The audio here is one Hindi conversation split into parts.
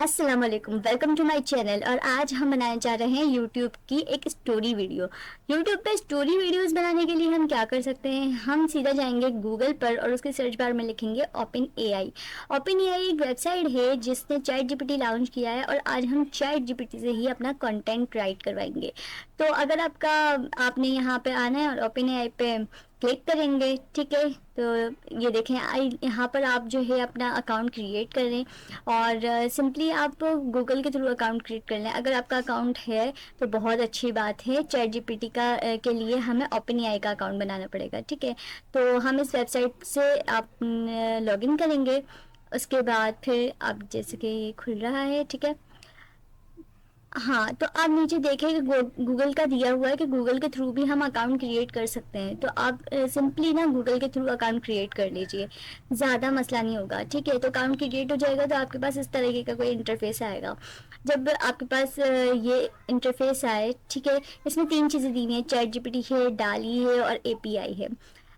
अस्सलाम वालेकुम, वेलकम टू माय चैनल। और आज हम बनाने जा रहे हैं यूट्यूब की एक स्टोरी वीडियो। यूट्यूब पे स्टोरी वीडियोस बनाने के लिए हम क्या कर सकते हैं, हम सीधा जाएंगे गूगल पर और उसके सर्च बार में लिखेंगे ओपन एआई। ओपन एआई एक वेबसाइट है जिसने चैट जीपीटी लॉन्च किया है और आज हम चैट जीपीटी से ही अपना कंटेंट राइट करवाएंगे। तो अगर आपने यहाँ पे आना है और ओपन एआई पे क्लिक करेंगे, ठीक है। तो ये देखें, यहाँ पर आप जो है अपना अकाउंट क्रिएट कर लें और सिंपली आप गूगल के थ्रू अकाउंट क्रिएट कर लें। अगर आपका अकाउंट है तो बहुत अच्छी बात है। चैट जीपीटी के लिए हमें ओपन एआई का अकाउंट बनाना पड़ेगा, ठीक है। तो हम इस वेबसाइट से आप लॉगिन करेंगे। उसके बाद फिर आप जैसे कि ये खुल रहा है, ठीक है। हाँ, तो आप नीचे देखें कि गूगल का दिया हुआ है कि गूगल के थ्रू भी हम अकाउंट क्रिएट कर सकते हैं। तो आप सिंपली ना गूगल के थ्रू अकाउंट क्रिएट कर लीजिए, ज़्यादा मसला नहीं होगा, ठीक है। तो अकाउंट क्रिएट हो जाएगा तो आपके पास इस तरीके का कोई इंटरफेस आएगा। जब आपके पास ये इंटरफेस आए, ठीक है, इसमें तीन चीज़ें दी हुई हैं, चैट जीपीटी है, डाली है और एपीआई है।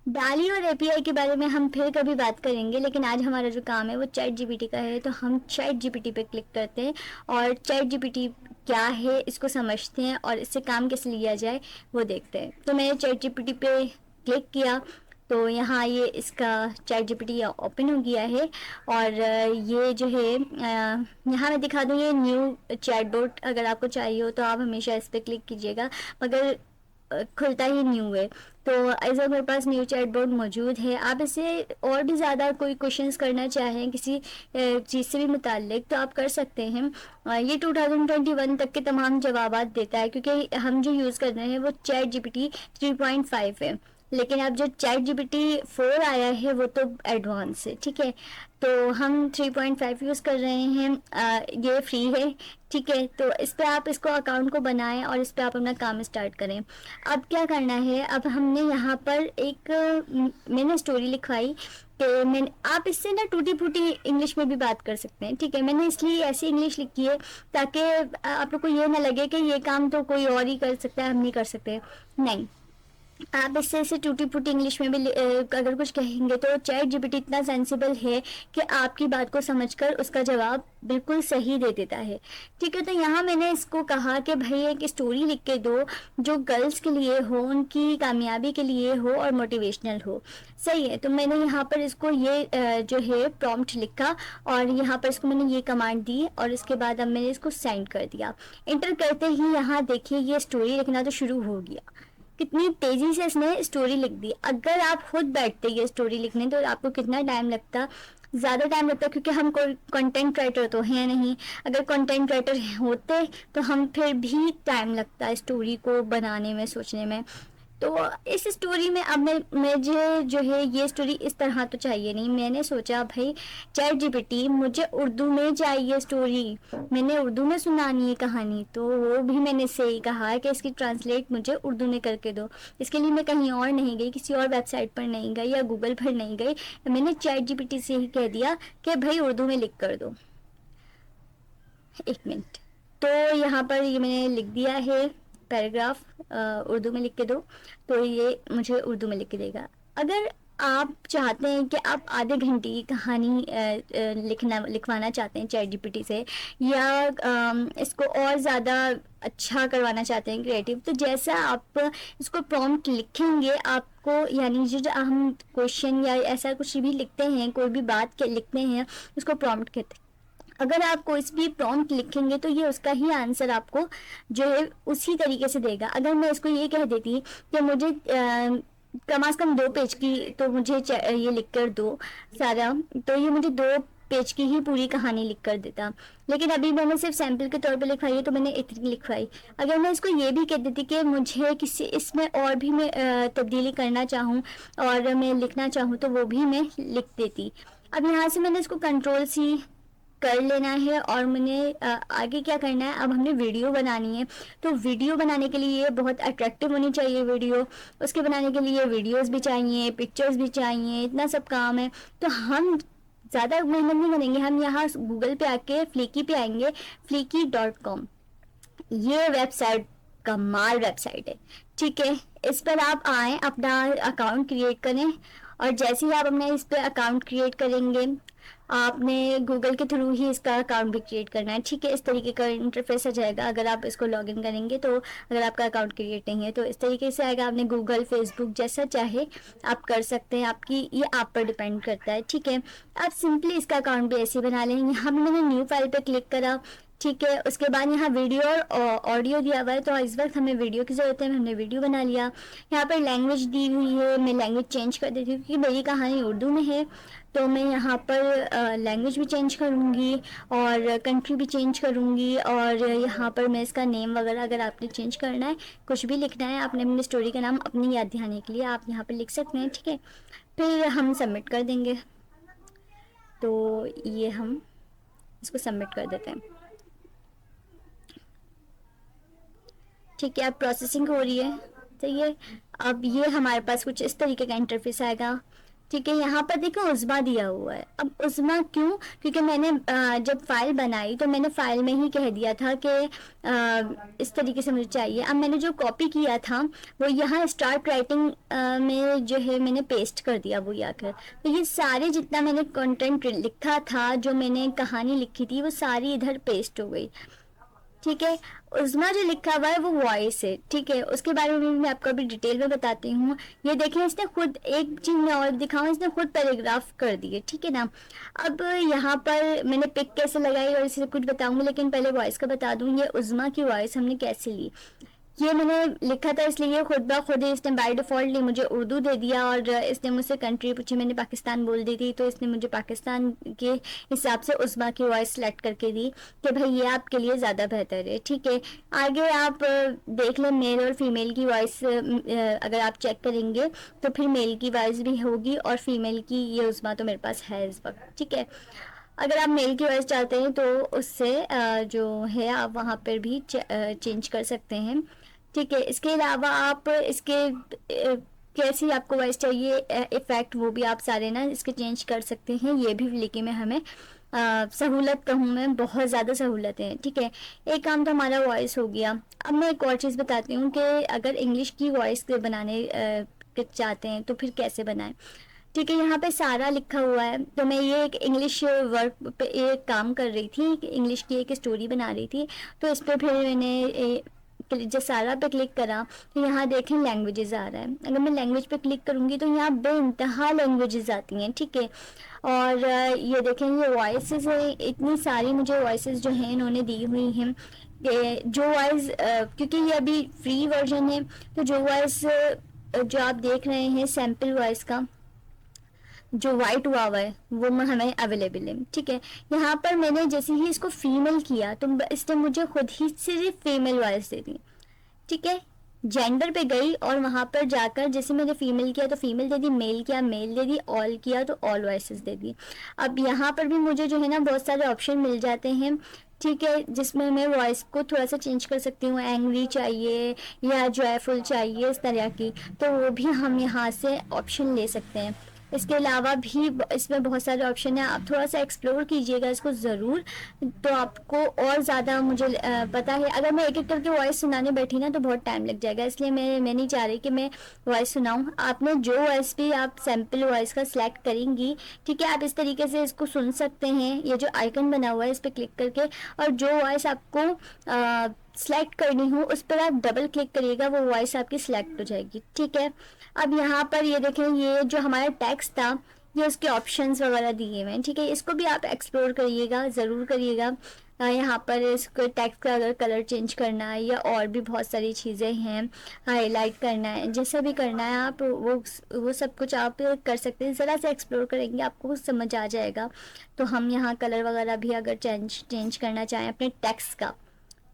डाली और एपीआई के बारे में हम फिर कभी बात करेंगे, लेकिन आज हमारा जो काम है वो चैट जीपीटी का है। तो हम चैट जीपीटी पे क्लिक करते हैं और चैट जीपीटी क्या है इसको समझते हैं और इससे काम कैसे लिया जाए वो देखते हैं। तो मैंने चैट जीपीटी पे क्लिक किया तो यहाँ ये इसका चैट जीपीटी ओपन हो गया है। और ये जो है यहाँ मैं दिखा दूँ, ये न्यू चैटबॉट अगर आपको चाहिए हो तो आप हमेशा इस पर क्लिक कीजिएगा, मगर खुलता ही न्यू है। तो ऐसा मेरे पास न्यू चैटबॉट मौजूद है। आप इसे और भी ज़्यादा कोई क्वेश्चंस करना चाहें किसी चीज़ से भी मुताल्लिक तो आप कर सकते हैं। ये 2021 तक के तमाम जवाबात देता है, क्योंकि हम जो यूज़ कर रहे हैं वो चैट जीपीटी 3.5 है। लेकिन अब जो चैट जीपीटी 4 आया है वो तो एडवांस है, ठीक है। तो हम 3.5 यूज़ कर रहे हैं। ये फ्री है, ठीक है। तो इस पर आप इसको अकाउंट को बनाएं और इस पर आप अपना काम स्टार्ट करें। अब क्या करना है, अब हमने यहाँ पर एक मैंने स्टोरी लिखवाई कि मैंने, आप इससे ना टूटी फूटी इंग्लिश में भी बात कर सकते हैं, ठीक है। मैंने इसलिए ऐसी इंग्लिश लिखी है ताकि आप लोग को ये ना लगे कि ये काम तो कोई और ही कर सकता है, हम नहीं कर सकते। नहीं, आप इससे ऐसे टूटी फूटी इंग्लिश में भी अगर कुछ कहेंगे तो चैट जीपीटी इतना सेंसिबल है कि आपकी बात को समझकर उसका जवाब बिल्कुल सही दे देता है, ठीक है। तो यहाँ मैंने इसको कहा कि भाई एक स्टोरी लिख के दो जो गर्ल्स के लिए हो, उनकी कामयाबी के लिए हो और मोटिवेशनल हो, सही है। तो मैंने यहाँ पर इसको ये जो है प्रॉम्प्ट लिखा और यहाँ पर इसको मैंने ये कमांड दी और इसके बाद अब मैंने इसको सेंड कर दिया। इंटर करते ही यहाँ देखिए ये स्टोरी लिखना तो शुरू हो गया। कितनी तेजी से इसने स्टोरी लिख दी। अगर आप खुद बैठते ये स्टोरी लिखने तो आपको कितना टाइम लगता, ज़्यादा टाइम लगता, क्योंकि हम कोई कंटेंट राइटर तो हैं नहीं। अगर कंटेंट राइटर होते तो हम फिर भी टाइम लगता स्टोरी को बनाने में, सोचने में। तो इस स्टोरी में अब मुझे जो है ये स्टोरी इस तरह तो चाहिए नहीं। मैंने सोचा भाई चैट जीपीटी मुझे उर्दू में चाहिए स्टोरी, मैंने उर्दू में सुनानी है कहानी। तो वो भी मैंने से ही कहा कि इसकी ट्रांसलेट मुझे उर्दू में करके दो। इसके लिए मैं कहीं और नहीं गई, किसी और वेबसाइट पर नहीं गई या गूगल पर नहीं गई, मैंने चैट जीपीटी से ही कह दिया कि भाई उर्दू में लिख कर दो। एक मिनट, तो यहाँ पर ये मैंने लिख दिया है पैराग्राफ उर्दू में लिख के दो, तो ये मुझे उर्दू में लिख के देगा। अगर आप चाहते हैं कि आप आधे घंटे की कहानी लिखवाना चाहते हैं चैट जीपीटी से, या इसको और ज़्यादा अच्छा करवाना चाहते हैं क्रिएटिव, तो जैसा आप इसको प्रॉम्प्ट लिखेंगे आपको, यानी जो हम क्वेश्चन या ऐसा कुछ भी लिखते हैं, कोई भी बात के लिखते हैं उसको प्रॉम्प्ट कहते हैं। अगर आप कोई भी प्रॉम्प्ट लिखेंगे तो ये उसका ही आंसर आपको जो है उसी तरीके से देगा। अगर मैं इसको ये कह देती कि मुझे कम से कम 2 पेज की, तो मुझे ये लिख कर दो सारा, तो ये मुझे 2 पेज की ही पूरी कहानी लिख कर देता। लेकिन अभी मैंने सिर्फ सैंपल के तौर पे लिखवाई है तो मैंने इतनी लिखवाई। अगर मैं इसको ये भी कह देती कि मुझे किसी इसमें और भी मैं तब्दीली करना चाहूँ और मैं लिखना चाहूँ तो वो भी मैं लिख देती। अब यहाँ से मैंने इसको कंट्रोल सी कर लेना है और मैंने आगे क्या करना है, अब हमने वीडियो बनानी है। तो वीडियो बनाने के लिए बहुत अट्रैक्टिव होनी चाहिए वीडियो, उसके बनाने के लिए वीडियोस भी चाहिए, पिक्चर्स भी चाहिए, इतना सब काम है। तो हम ज़्यादा मेहनत नहीं करेंगे, हम यहाँ गूगल पे आके फ्लीकी पे आएंगे, fleeky.com। ये वेबसाइट कमाल वेबसाइट है, ठीक है। इस पर आप आएँ, अपना अकाउंट क्रिएट करें और जैसे ही आप अपने इस पर अकाउंट क्रिएट करेंगे आपने गूगल के थ्रू ही इसका अकाउंट भी क्रिएट करना है, ठीक है। इस तरीके का इंटरफेस आ जाएगा अगर आप इसको लॉगिन करेंगे तो। अगर आपका अकाउंट क्रिएट नहीं है तो इस तरीके से आएगा। आपने गूगल, फेसबुक जैसा चाहे आप कर सकते हैं, आपकी ये आप पर डिपेंड करता है, ठीक है। आप सिंपली इसका अकाउंट भी ऐसे ही बना लेंगे। यहाँ पे मैंने न्यू फाइल पे क्लिक करा, ठीक है। उसके बाद यहाँ वीडियो और ऑडियो दिया हुआ है, तो इस वक्त हमें वीडियो की ज़रूरत है, हमने वीडियो बना लिया। यहाँ पर लैंग्वेज दी हुई है, मैं लैंग्वेज चेंज कर देती हूँ क्योंकि मेरी कहानी उर्दू में है, तो मैं यहाँ पर लैंग्वेज भी चेंज करूँगी और कंट्री भी चेंज करूँगी। और यहाँ पर मैं इसका नेम वगैरह अगर आपने चेंज करना है, कुछ भी लिखना है, आपने अपनी स्टोरी का नाम अपनी याद दिलाने के लिए आप यहाँ पर लिख सकते हैं, ठीक है। फिर हम सबमिट कर देंगे, तो ये हम इसको सबमिट कर देते हैं, ठीक है। अब प्रोसेसिंग हो रही है, तो ये अब ये हमारे पास कुछ इस तरीके का इंटरफेस आएगा, ठीक है। यहाँ पर देखो उज़्मा दिया हुआ है। अब उज़्मा क्यों? क्योंकि मैंने जब फाइल बनाई तो मैंने फाइल में ही कह दिया था कि इस तरीके से मुझे चाहिए। अब मैंने जो कॉपी किया था वो यहाँ स्टार्ट राइटिंग में जो है मैंने पेस्ट कर दिया वो आकर। तो ये सारे जितना मैंने कंटेंट लिखा था, जो मैंने कहानी लिखी थी, वो सारी इधर पेस्ट हो गई, ठीक है। उज़्मा जो लिखा हुआ है वो वॉइस है, ठीक है। उसके बारे में मैं आपको अभी डिटेल में बताती हूँ। ये देखें, इसने खुद एक चीज़ मैं और दिखाऊँ, इसने खुद पैराग्राफ कर दिए, ठीक है ना। अब यहाँ पर मैंने पिक कैसे लगाई और इसे कुछ बताऊँगी, लेकिन पहले वॉइस का बता दूँ। ये उज़्मा की वॉइस हमने कैसे ली, ये मैंने लिखा था इसलिए खुद ब खुद ही इसने बाय डिफ़ॉल्ट मुझे उर्दू दे दिया। और इसने मुझसे कंट्री पूछी, मैंने पाकिस्तान बोल दी थी, तो इसने मुझे पाकिस्तान के हिसाब से उज़्मा की वॉइस सेलेक्ट करके दी कि भाई ये आपके लिए ज़्यादा बेहतर है, ठीक है। आगे आप देख लें, मेल और फीमेल की वॉइस अगर आप चेक करेंगे तो फिर मेल की वॉइस भी होगी और फीमेल की ये उज़्मा तो मेरे पास है इस वक्त, ठीक है। अगर आप मेल की वॉइस चाहते हैं तो उससे जो है आप वहाँ पर भी चेंज कर सकते हैं, ठीक है। इसके अलावा आप इसके कैसी आपको वॉइस चाहिए इफ़ेक्ट, वो भी आप सारे ना इसके चेंज कर सकते हैं। ये भी लेकिन में हमें सहूलत कहूँ मैं, बहुत ज़्यादा सहूलतें हैं, ठीक है। एक काम तो हमारा वॉइस हो गया। अब मैं एक और चीज़ बताती हूँ कि अगर इंग्लिश की वॉइस बनाने चाहते हैं तो फिर कैसे बनाएं, ठीक है। यहाँ पे सारा लिखा हुआ है, तो मैं ये एक इंग्लिश वर्क पे एक काम कर रही थी, इंग्लिश की एक स्टोरी बना रही थी, तो इस पर फिर मैंने जब सारा पे क्लिक करा तो यहाँ देखें लैंग्वेजेस आ रहा है। अगर मैं लैंग्वेज पे क्लिक करूँगी तो यहाँ बेइंतहा लैंग्वेजेस आती हैं, ठीक है। और ये देखें, ये वॉइसेस है, इतनी सारी मुझे वॉइसेस जो हैं इन्होंने दी हुई हैं। जो वॉइस क्योंकि ये अभी फ्री वर्जन है, तो जो वॉइस जो आप देख रहे हैं सैम्पल वॉइस का जो वाइट हुआ हुआ है वो हमें अवेलेबल है, ठीक है। यहाँ पर मैंने जैसे ही इसको फीमेल किया तो इसने मुझे खुद ही सिर्फ फीमेल वॉइस दे दी, ठीक है। जेंडर पे गई और वहाँ पर जाकर जैसे मैंने फीमेल किया तो फीमेल दे दी, मेल किया मेल दे दी, ऑल किया तो ऑल वॉइसेस दे दी। अब यहाँ पर भी मुझे जो है ना बहुत सारे ऑप्शन मिल जाते हैं, ठीक है, जिसमें मैं वॉइस को थोड़ा सा चेंज कर सकती हूँ। एंग्री चाहिए या जॉयफुल चाहिए, इस तरह की, तो वो भी हम यहाँ से ऑप्शन ले सकते हैं। इसके अलावा भी इसमें बहुत सारे ऑप्शन हैं, आप थोड़ा सा एक्सप्लोर कीजिएगा इसको ज़रूर, तो आपको और ज़्यादा मुझे पता है। अगर मैं एक एक करके वॉइस सुनाने बैठी ना तो बहुत टाइम लग जाएगा, इसलिए मैं नहीं चाह रही कि मैं वॉइस सुनाऊँ। आपने जो वॉइस भी आप सैम्पल वॉइस का सिलेक्ट करेंगी, ठीक है, आप इस तरीके से इसको सुन सकते हैं। ये जो आइकन बना हुआ है इस पर क्लिक करके, और जो वॉइस आपको सेलेक्ट करनी हो उस पर आप डबल क्लिक करिएगा, वो वॉइस आपकी सिलेक्ट हो जाएगी, ठीक है। अब यहाँ पर ये देखें, ये जो हमारा टेक्स्ट था ये उसके ऑप्शंस वगैरह दिए हुए हैं, ठीक है। इसको भी आप एक्सप्लोर करिएगा, ज़रूर करिएगा। यहाँ पर इसको टेक्स्ट का अगर कलर चेंज करना है या और भी बहुत सारी चीज़ें हैं, हाईलाइट करना है, जैसा भी करना है आप वो सब कुछ आप कर सकते हैं। ज़रा से एक्सप्लोर करेंगे आपको समझ आ जाएगा। तो हम यहाँ कलर वगैरह भी अगर चेंज करना चाहें अपने टेक्स्ट का,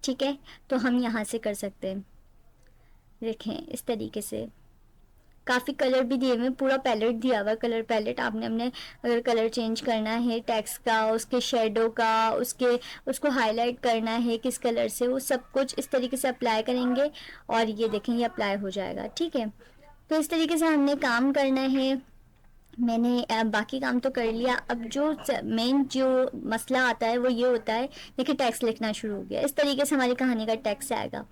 ठीक है, तो हम यहाँ से कर सकते हैं। देखें इस तरीके से काफ़ी कलर भी दिए हुए, पूरा पैलेट दिया हुआ, कलर पैलेट। आपने अपने अगर कलर चेंज करना है टेक्स्ट का, उसके शेडो का, उसको हाईलाइट करना है किस कलर से, वो सब कुछ इस तरीके से अप्लाई करेंगे और ये देखें ये अप्लाई हो जाएगा, ठीक है। तो इस तरीके से हमने काम करना है। मैंने बाकी काम तो कर लिया। अब जो मेन जो मसला आता है वो ये होता है, देखिए टेक्स्ट लिखना शुरू हो गया। इस तरीके से हमारी कहानी का टेक्स्ट आएगा,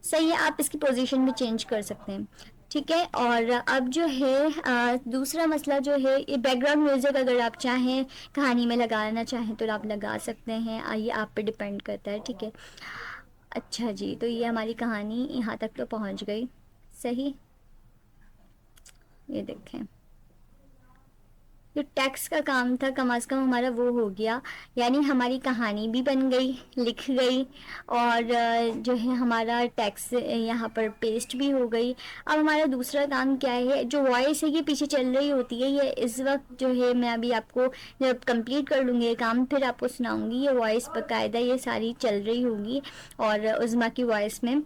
सही है। आप इसकी पोजीशन भी चेंज कर सकते हैं। ठीक है। और अब जो है दूसरा मसला जो है, ये बैकग्राउंड म्यूज़िक अगर आप चाहें कहानी में लगाना चाहें तो आप लगा सकते हैं, ये आप पे डिपेंड करता है, ठीक है। अच्छा जी, तो ये हमारी कहानी यहाँ तक तो पहुँच गई। सही, ये देखें, जो टैक्स का काम था कम से कम हमारा वो हो गया, यानी हमारी कहानी भी बन गई, लिख गई, और जो है हमारा टैक्स यहाँ पर पेस्ट भी हो गई। अब हमारा दूसरा काम क्या है, जो वॉइस है ये पीछे चल रही होती है, ये इस वक्त जो है मैं अभी आपको जब कंप्लीट कर लूँगी ये काम फिर आपको सुनाऊँगी, ये वॉइस बाकायदा ये सारी चल रही होगी और उज़्मा की वॉइस में,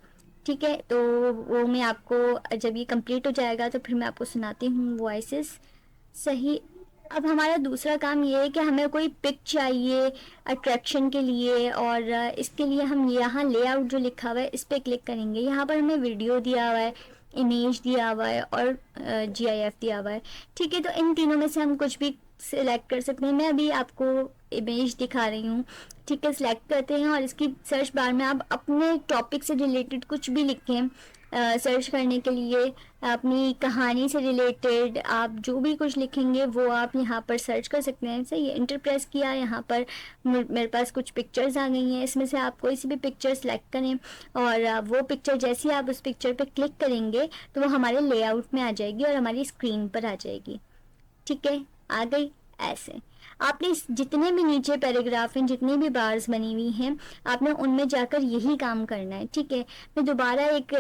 ठीक है। तो वो मैं आपको जब ये कंप्लीट हो जाएगा तो फिर मैं आपको सुनाती हूँ वॉइसेस। सही। अब हमारा दूसरा काम ये है कि हमें कोई पिक चाहिए अट्रैक्शन के लिए, और इसके लिए हम यहाँ लेआउट जो लिखा हुआ है इस पर क्लिक करेंगे। यहाँ पर हमें वीडियो दिया हुआ है, इमेज दिया हुआ है और GIF दिया हुआ है, ठीक है। तो इन तीनों में से हम कुछ भी सिलेक्ट कर सकते हैं। मैं अभी आपको इमेज दिखा रही हूँ, ठीक है। सिलेक्ट करते हैं और इसकी सर्च बार में आप अपने टॉपिक से रिलेटेड कुछ भी लिखें, सर्च करने के लिए अपनी कहानी से रिलेटेड आप जो भी कुछ लिखेंगे वो आप यहाँ पर सर्च कर सकते हैं। सही है, इंटर प्रेस किया, यहाँ पर मेरे पास कुछ पिक्चर्स आ गई हैं, इसमें से आप कोई सी भी पिक्चर सेलेक्ट करें और वो पिक्चर जैसे ही आप उस पिक्चर पे क्लिक करेंगे तो वो हमारे लेआउट में आ जाएगी और हमारी स्क्रीन पर आ जाएगी, ठीक है। आ गई ऐसे। आपने जितने भी नीचे पैराग्राफ हैं, जितनी भी बार्स बनी हुई हैं, आपने उनमें जाकर यही काम करना है, ठीक है। मैं दोबारा एक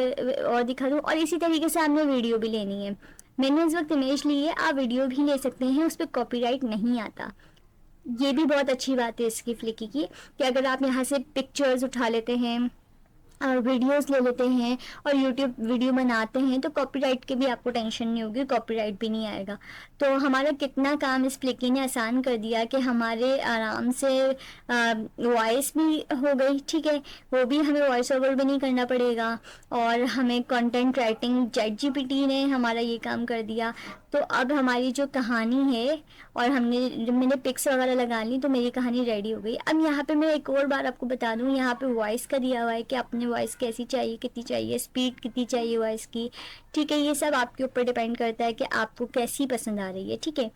और दिखा दूँ, और इसी तरीके से आपने वीडियो भी लेनी है। मैंने इस वक्त इमेज ली है, आप वीडियो भी ले सकते हैं, उस पर कॉपीराइट नहीं आता। ये भी बहुत अच्छी बात है इसकी फ्लिकी की, कि अगर आप यहाँ से पिक्चर्स उठा लेते हैं और वीडियोस ले लेते हैं और यूट्यूब वीडियो बनाते हैं तो कॉपीराइट की भी आपको टेंशन नहीं होगी, कॉपीराइट भी नहीं आएगा। तो हमारा कितना काम इस फ्लिकी ने आसान कर दिया कि हमारे आराम से वॉइस भी हो गई, ठीक है। वो भी हमें वॉइस ओवर भी नहीं करना पड़ेगा, और हमें कंटेंट राइटिंग ChatGPT ने हमारा ये काम कर दिया। तो अब हमारी जो कहानी है, और मैंने पिक्स वगैरह लगा ली तो मेरी कहानी रेडी हो गई। अब यहाँ पे मैं एक और बार आपको बता दूँ, यहाँ पे वॉइस का दिया हुआ है कि अपने वॉइस कैसी चाहिए, कितनी चाहिए, स्पीड कितनी चाहिए वॉइस की, ठीक है। ये सब आपके ऊपर डिपेंड करता है कि आपको कैसी पसंद आ रही है, ठीक है।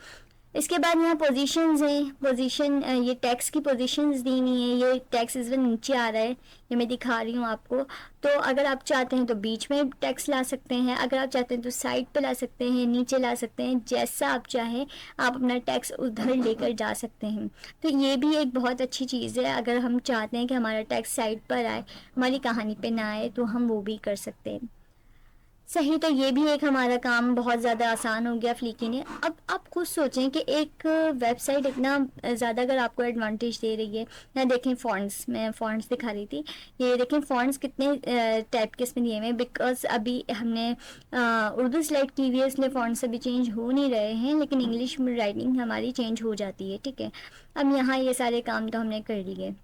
इसके बाद यहाँ पोजीशंस हैं, पोजीशन ये टेक्स्ट की पोजीशंस दी हुई हैं, ये टेक्स्ट इस वक्त नीचे आ रहा है, ये मैं दिखा रही हूँ आपको। तो अगर आप चाहते हैं तो बीच में टेक्स्ट ला सकते हैं, अगर आप चाहते हैं तो साइड पे ला सकते हैं, नीचे ला सकते हैं, जैसा आप चाहें आप अपना टेक्स्ट उधर लेकर जा सकते हैं। तो ये भी एक बहुत अच्छी चीज़ है, अगर हम चाहते हैं कि हमारा टेक्स्ट साइड पर आए, हमारी कहानी पे ना आए, तो हम वो भी कर सकते हैं। सही। तो ये भी एक हमारा काम बहुत ज़्यादा आसान हो गया फ्लिकी ने। अब आप खुद सोचें कि एक वेबसाइट इतना ज़्यादा अगर आपको एडवांटेज दे रही है, ना देखें फ़ॉन्ट्स, मैं फ़ॉन्ट्स दिखा रही थी, ये देखें फ़ॉन्ट्स कितने टाइप के इसमें दिए हुए हैं, बिकॉज अभी हमने उर्दू सेलेक्ट की हुई है इसलिए फ़ॉन्ट्स अभी चेंज हो नहीं रहे हैं, लेकिन इंग्लिश में राइटिंग हमारी चेंज हो जाती है, ठीक है। अब यहाँ ये सारे काम तो हमने कर लिए।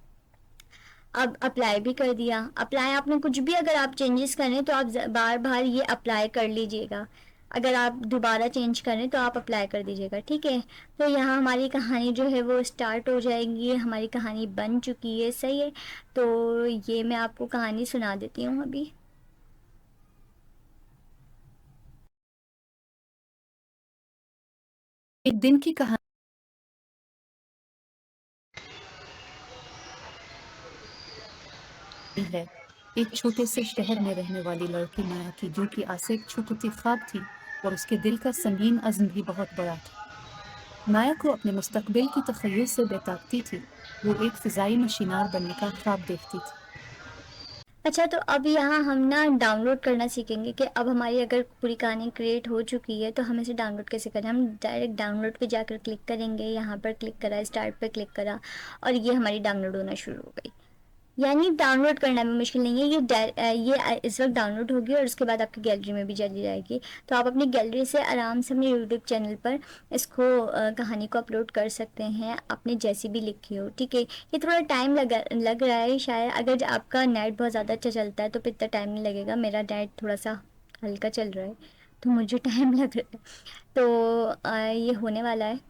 अब अप्लाई भी कर दिया। अप्लाई आपने कुछ भी अगर आप चेंजेस करें तो आप बार बार ये अप्लाई कर लीजिएगा, अगर आप दोबारा चेंज करें तो आप अप्लाई कर दीजिएगा, ठीक है। तो यहाँ हमारी कहानी जो है वो स्टार्ट हो जाएगी, हमारी कहानी बन चुकी है, सही है। तो ये मैं आपको कहानी सुना देती हूँ अभी। एक दिन की कहानी है। एक छोटे से शहर में रहने वाली लड़की माया की, जो कि आसे एक छोटी ख्वाब थी, और उसके दिल का संगीन अज़्म भी बहुत बड़ा था। माया को अपने मुस्तकबिल की तख़य्युल से बेताकती थी। वो एक फ़िज़ाई मशीनार बनने का ख्वाब देखती थी। अच्छा, तो अब यहाँ हम ना डाउनलोड करना सीखेंगे कि अब हमारी अगर पूरी कहानी क्रिएट हो चुकी है तो हम इसे डाउनलोड कैसे करें। हम डायरेक्ट डाउनलोड पे जाकर क्लिक करेंगे, यहाँ पर क्लिक करा, स्टार्ट पे क्लिक करा, और ये हमारी डाउनलोड होना शुरू हो गई। यानी डाउनलोड करना भी मुश्किल नहीं है, ये इस वक्त डाउनलोड होगी और उसके बाद आपकी गैलरी में भी चली जाएगी। तो आप अपनी गैलरी से आराम से अपने यूट्यूब चैनल पर इसको कहानी को अपलोड कर सकते हैं, आपने जैसी भी लिखी हो, ठीक है। ये थोड़ा टाइम लग रहा है शायद, अगर आपका नेट बहुत ज़्यादा अच्छा चलता है तो फिर इतना टाइम नहीं लगेगा। मेरा नेट थोड़ा सा हल्का चल रहा है तो मुझे टाइम लग रहा है। तो ये होने वाला है,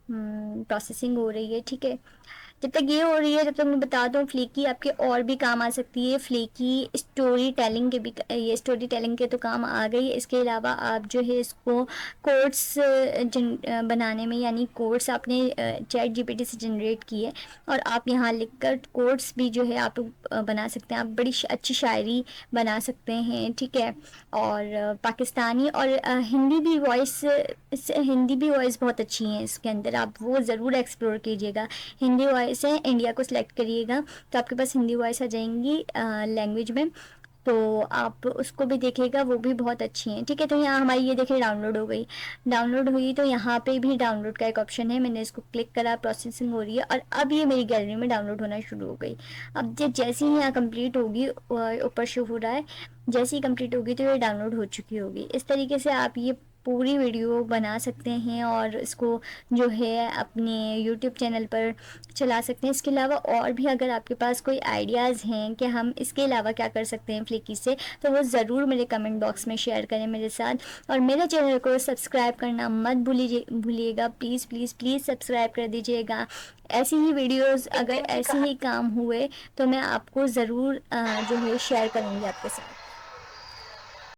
प्रोसेसिंग हो रही है, ठीक है। जब तक ये हो रही है, जब तक मैं बता दूँ, फ्लेकी आपके और भी काम आ सकती है। फ्लेकी स्टोरी टेलिंग के भी, ये स्टोरी टेलिंग के तो काम आ गई। इसके अलावा आप जो है इसको कोड्स बनाने में, यानी कोड्स आपने चैट जीपीटी से जनरेट किए और आप यहाँ लिखकर कोड्स भी जो है आप बना सकते हैं। आप बड़ी अच्छी शायरी बना सकते हैं, ठीक है। और पाकिस्तानी और हिंदी भी वॉइस बहुत अच्छी है इसके अंदर, आप वो ज़रूर एक्सप्लोर कीजिएगा। हिंदी वॉइस है, इंडिया को सिलेक्ट करिएगा तो आपके पास हिंदी वॉइस आ जाएंगी लैंग्वेज में, तो आप उसको भी देखिएगा, वो भी बहुत अच्छी हैं, ठीक है। तो यहाँ हमारी ये देखिए डाउनलोड हो गई, डाउनलोड हुई तो यहाँ पे भी डाउनलोड का एक ऑप्शन है, मैंने इसको क्लिक करा, प्रोसेसिंग हो रही है और अब ये मेरी गैलरी में डाउनलोड होना शुरू हो गई। अब जैसे ही यहाँ कंप्लीट होगी, ऊपर शो हो रहा है, जैसे ही कंप्लीट होगी तो ये डाउनलोड हो चुकी होगी। इस तरीके से आप ये पूरी वीडियो बना सकते हैं और इसको जो है अपने यूट्यूब चैनल पर चला सकते हैं। इसके अलावा और भी अगर आपके पास कोई आइडियाज़ हैं कि हम इसके अलावा क्या कर सकते हैं फ्लिकी से, तो वो ज़रूर मेरे कमेंट बॉक्स में शेयर करें मेरे साथ। और मेरे चैनल को सब्सक्राइब करना मत भूलिएगा, प्लीज़ प्लीज़ प्लीज़ सब्सक्राइब कर दीजिएगा। ऐसी ही वीडियोस, अगर ऐसे ही काम हुए तो मैं आपको ज़रूर जो है शेयर करूँगी आपके साथ।